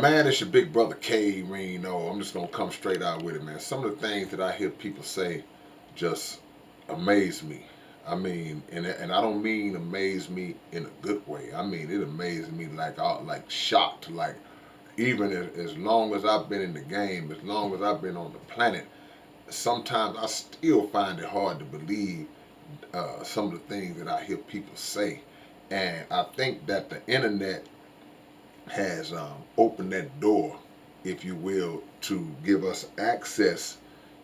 Man, it's your big brother K-Rino. I'm just gonna come straight out with it, man. Some of the things that I hear people say just amaze me. I mean, and I don't mean amaze me in a good way. I mean it amazes me like shocked. Like even as long as I've been in the game, as long as I've been on the planet, sometimes I still find it hard to believe some of the things that I hear people say. And I think that the internet has opened that door, if you will, to give us access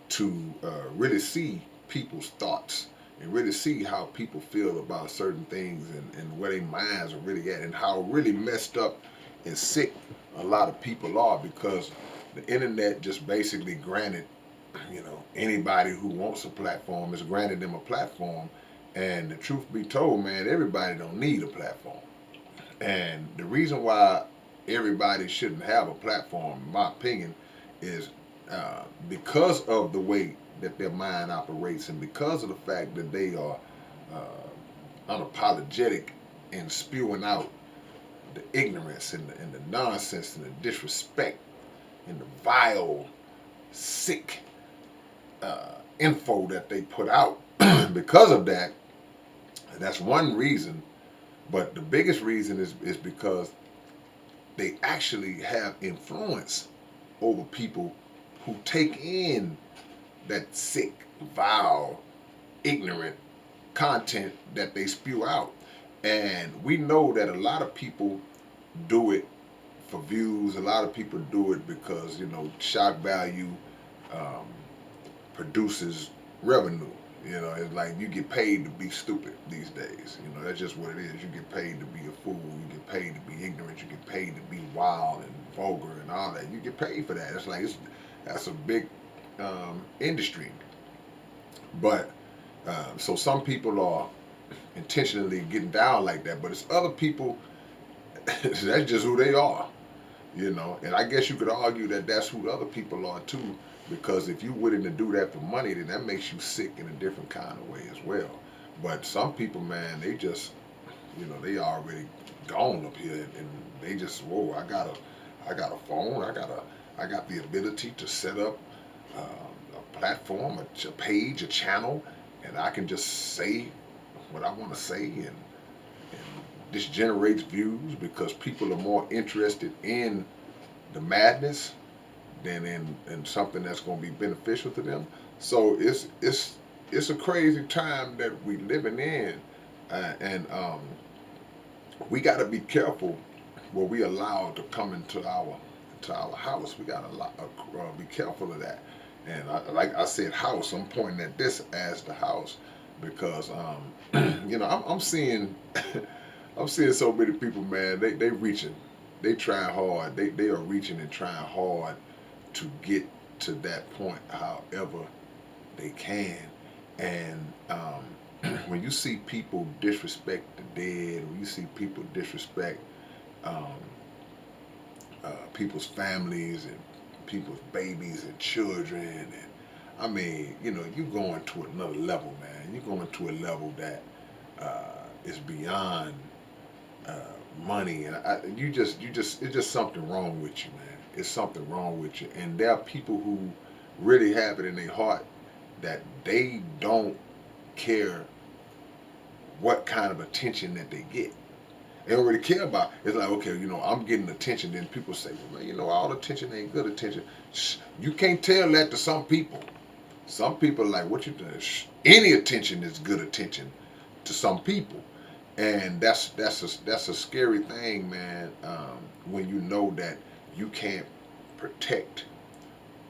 to really see people's thoughts and really see how people feel about certain things and where their minds are really at and how really messed up and sick a lot of people are because the internet just basically granted, anybody who wants a platform is granted them a platform. And the truth be told, man, everybody don't need a platform. And the reason why everybody shouldn't have a platform, in my opinion, is because of the way that their mind operates and because of the fact that they are unapologetic in spewing out the ignorance and the nonsense and the disrespect and the vile, sick info that they put out. Because of that, that's one reason. But the biggest reason is because they actually have influence over people who take in that sick, vile, ignorant content that they spew out. And we know that a lot of people do it for views. A lot of people do it because, shock value um, produces revenue. It's like you get paid to be stupid these days. That's just what it is. You get paid to be a fool. You get paid to be ignorant. You get paid to be wild and vulgar and all that. You get paid for that. That's a big industry. But so some people are intentionally getting down like that, but it's other people. That's just who they are. And I guess you could argue that that's who other people are too, because if you're willing to do that for money, then that makes you sick in a different kind of way as well. But some people, man, they just, they already gone up here, and they just, whoa, I got a phone, I got the ability to set up a platform, a page, a channel, and I can just say what I want to say, and this generates views because people are more interested in the madness than in something that's going to be beneficial to them. So it's a crazy time that we living in, and we got to be careful what we allow to come into our house. We got to be careful of that. And like I said, house. I'm pointing at this as the house because I'm seeing I'm seeing so many people, man. They reaching, they trying hard. They are reaching and trying hard to get to that point, however they can. And when you see people disrespect the dead, when you see people disrespect um, people's families and people's babies and children, and I mean, you're going to another level, man. You're going to a level that is beyond uh, money, and it's just something wrong with you, man. It's something wrong with you, and there are people who really have it in their heart that they don't care what kind of attention that they get. They don't really care about. It's like, okay, I'm getting attention. Then people say, well, man, all attention ain't good attention. You can't tell that to some people. Some people are like, what you doing? Any attention is good attention to some people, and that's a scary thing, man. When you know that you can't protect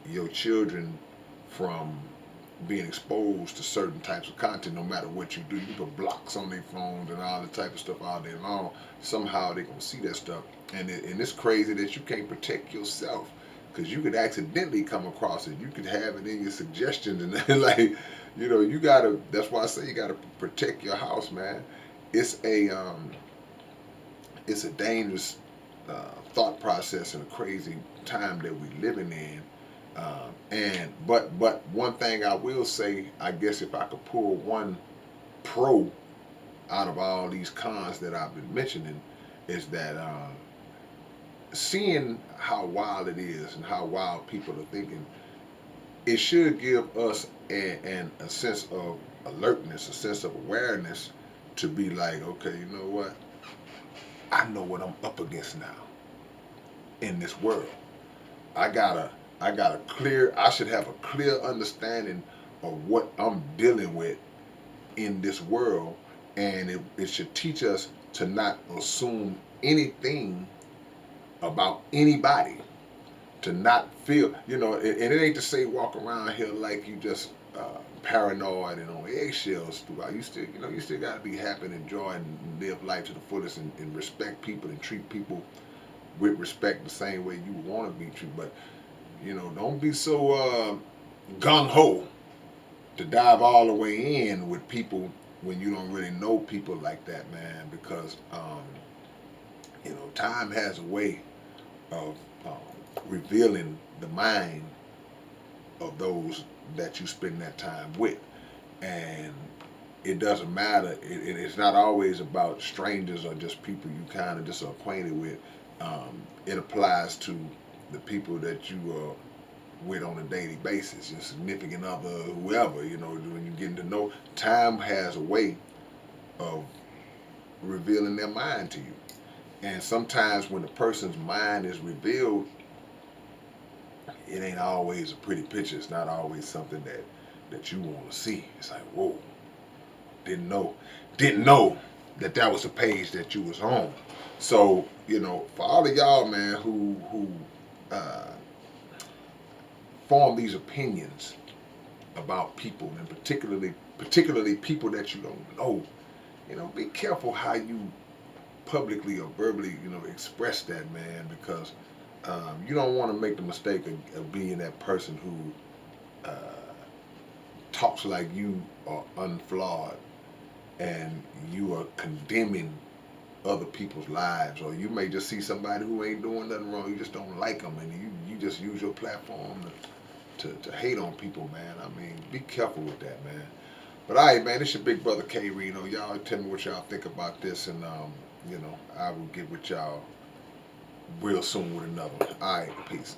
your children from being exposed to certain types of content, no matter what you do. You put blocks on their phones and all the type of stuff all day long. Somehow they're gonna see that stuff, and it's crazy that you can't protect yourself because you could accidentally come across it. You could have it in your suggestions, and then, like, you gotta. That's why I say you gotta protect your house, man. It's a um, it's a dangerous thought process and a crazy time that we're living in. But one thing I will say, I guess if I could pull one pro out of all these cons that I've been mentioning, is that seeing how wild it is and how wild people are thinking, it should give us a sense of alertness, a sense of awareness to be like, okay, you know what? I know what I'm up against now in this world. I gotta I should have a clear understanding of what I'm dealing with in this world, and it should teach us to not assume anything about anybody, to not feel, and it ain't to say walk around here like you just paranoid and on eggshells throughout. You still got to be happy and enjoy and live life to the fullest, and respect people and treat people with respect the same way you want to be treated. But don't be so gung ho to dive all the way in with people when you don't really know people like that, man. Because time has a way of revealing the mind of those that you spend that time with, and it doesn't matter. It's not always about strangers or just people you kind of just are acquainted with. It applies to the people that you are with on a daily basis, your significant other, whoever. When you getting to know, time has a way of revealing their mind to you. And sometimes when a person's mind is revealed, it ain't always a pretty picture. It's not always something that you want to see. It's like, whoa, didn't know that was the page that you was on. So for all of y'all, man, who uh, form these opinions about people, and particularly people that you don't know, be careful how you publicly or verbally, express that, man, because you don't want to make the mistake of being that person who talks like you are unflawed, and you are condemning other people's lives, or you may just see somebody who ain't doing nothing wrong. You just don't like them, and you just use your platform to hate on people, man. I mean, be careful with that, man. But all right, man, it's your big brother K-Rino. Y'all tell me what y'all think about this, and I will get with y'all real soon with another one. All right, peace.